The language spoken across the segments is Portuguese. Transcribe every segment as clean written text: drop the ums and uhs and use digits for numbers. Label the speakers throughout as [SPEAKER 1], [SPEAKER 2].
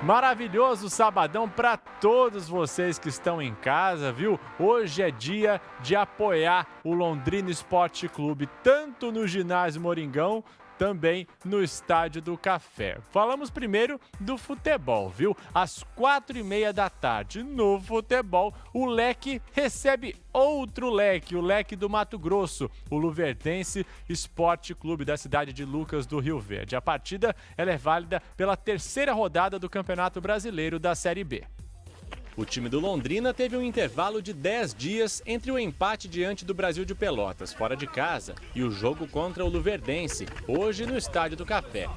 [SPEAKER 1] Maravilhoso sabadão para todos vocês que estão em casa, viu? Hoje é dia de apoiar o Londrina Esporte Clube, tanto no ginásio Moringão, também no Estádio do Café. Falamos primeiro do futebol, viu? Às 4h30 da tarde, no futebol, o Leque recebe outro Leque, o Leque do Mato Grosso, o Luverdense Esporte Clube da cidade de Lucas do Rio Verde. A partida ela é válida pela terceira rodada do Campeonato Brasileiro da Série B. O time do Londrina teve um intervalo de 10 dias entre o empate diante do Brasil de Pelotas, fora de casa, e o jogo contra o Luverdense, hoje no Estádio do Café.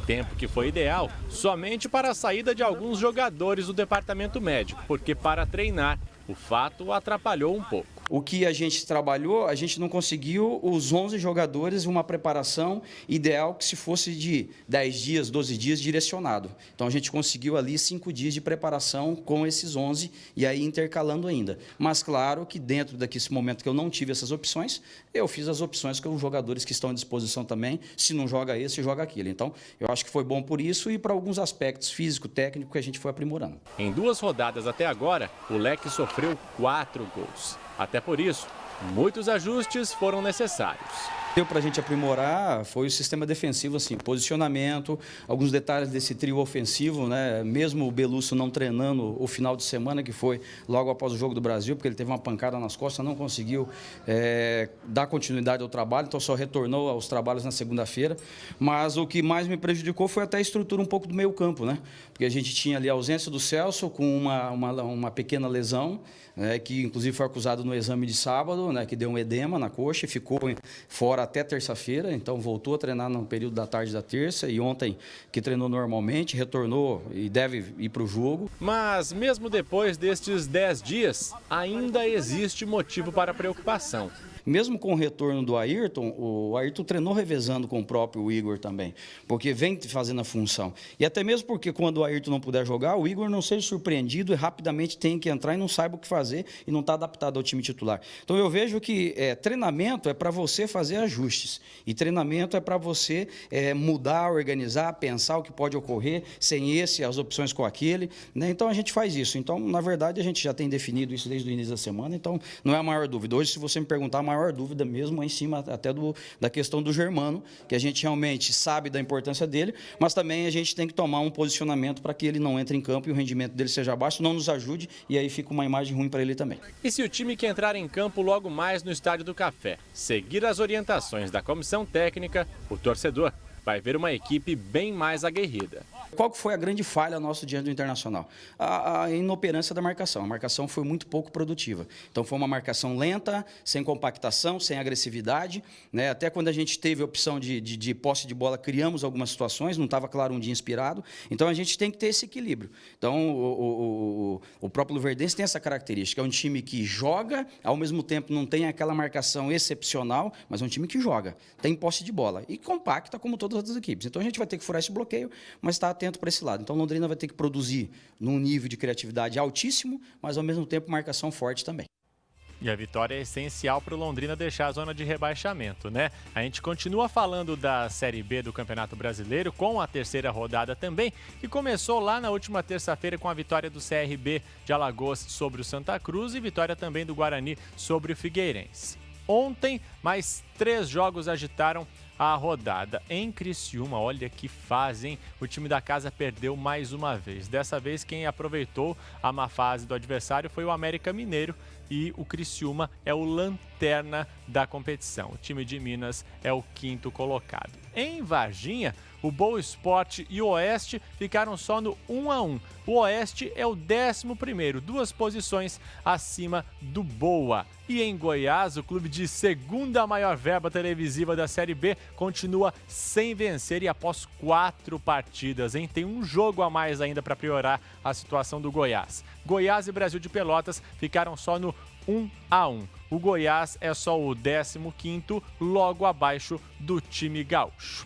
[SPEAKER 1] Tempo que foi ideal somente para a saída de alguns jogadores do departamento médico, porque para treinar, o fato atrapalhou um pouco.
[SPEAKER 2] O que a gente trabalhou, a gente não conseguiu os 11 jogadores, uma preparação ideal que se fosse de 10 dias, 12 dias direcionado. Então a gente conseguiu ali 5 dias de preparação com esses 11 e aí intercalando ainda. Mas claro que dentro desse momento que eu não tive essas opções, eu fiz as opções com os jogadores que estão à disposição também. Se não joga esse, joga aquele. Então eu acho que foi bom por isso e para alguns aspectos físico-técnico que a gente foi aprimorando.
[SPEAKER 1] Em 2 rodadas até agora, o Leque sofreu 4 gols. Até por isso, muitos ajustes foram necessários.
[SPEAKER 2] Deu para a gente aprimorar foi o sistema defensivo, assim, posicionamento, alguns detalhes desse trio ofensivo, né? Mesmo o Belusso não treinando o final de semana, que foi logo após o Jogo do Brasil, porque ele teve uma pancada nas costas, não conseguiu dar continuidade ao trabalho, então só retornou aos trabalhos na segunda-feira. Mas o que mais me prejudicou foi até a estrutura um pouco do meio campo, né? Porque a gente tinha ali a ausência do Celso com uma pequena lesão, que inclusive foi acusado no exame de sábado, né? Que deu um edema na coxa e ficou fora até terça-feira, então voltou a treinar no período da tarde da terça e ontem que treinou normalmente, retornou e deve ir para o jogo.
[SPEAKER 1] Mas mesmo depois destes 10 dias, ainda existe motivo para preocupação.
[SPEAKER 2] Mesmo com o retorno do Ayrton, o Ayrton treinou revezando com o próprio Igor também, porque vem fazendo a função. E até mesmo porque quando o Ayrton não puder jogar, o Igor não seja surpreendido e rapidamente tem que entrar e não saiba o que fazer e não está adaptado ao time titular. Então eu vejo que treinamento é para você fazer ajustes e treinamento é para você mudar, organizar, pensar o que pode ocorrer sem esse, as opções com aquele, né? Então a gente faz isso. Então, na verdade, a gente já tem definido isso desde o início da semana, então não é a maior dúvida. Hoje, se você me perguntar, a maior dúvida mesmo é em cima até da questão do Germano, que a gente realmente sabe da importância dele, mas também a gente tem que tomar um posicionamento para que ele não entre em campo e o rendimento dele seja baixo, não nos ajude e aí fica uma imagem ruim para ele também.
[SPEAKER 1] E se o time que entrar em campo logo mais no Estádio do Café seguir as orientações da comissão técnica, o torcedor vai ver uma equipe bem mais aguerrida.
[SPEAKER 2] Qual que foi a grande falha nossa diante do Internacional? A inoperância da marcação. A marcação foi muito pouco produtiva. Então, foi uma marcação lenta, sem compactação, sem agressividade, né? Até quando a gente teve a opção de posse de bola, criamos algumas situações, não estava, claro, um dia inspirado. Então, a gente tem que ter esse equilíbrio. Então, o próprio Luverdense tem essa característica. É um time que joga, ao mesmo tempo não tem aquela marcação excepcional, mas é um time que joga, tem posse de bola e compacta como todas as outras equipes. Então, a gente vai ter que furar esse bloqueio, mas está atento para esse lado. Então, Londrina vai ter que produzir num nível de criatividade altíssimo, mas, ao mesmo tempo, marcação forte também.
[SPEAKER 1] E a vitória é essencial para o Londrina deixar a zona de rebaixamento, né? A gente continua falando da Série B do Campeonato Brasileiro com a terceira rodada também, que começou lá na última terça-feira com a vitória do CRB de Alagoas sobre o Santa Cruz e vitória também do Guarani sobre o Figueirense. Ontem, mais 3 jogos agitaram a rodada. Em Criciúma, olha que fase, hein? O time da casa perdeu mais uma vez. Dessa vez, quem aproveitou a má fase do adversário foi o América Mineiro e o Criciúma é o lanterna da competição. O time de Minas é o 5º colocado. Em Varginha, o Boa Esporte e o Oeste ficaram só no 1-1. O Oeste é o 11º, 2 posições acima do Boa. E em Goiás, o clube de segunda maior verba televisiva da Série B continua sem vencer e após 4 partidas, hein? Tem um jogo a mais ainda para piorar a situação do Goiás. Goiás e Brasil de Pelotas ficaram só no 1-1. O Goiás é só o 15º, logo abaixo do time gaúcho.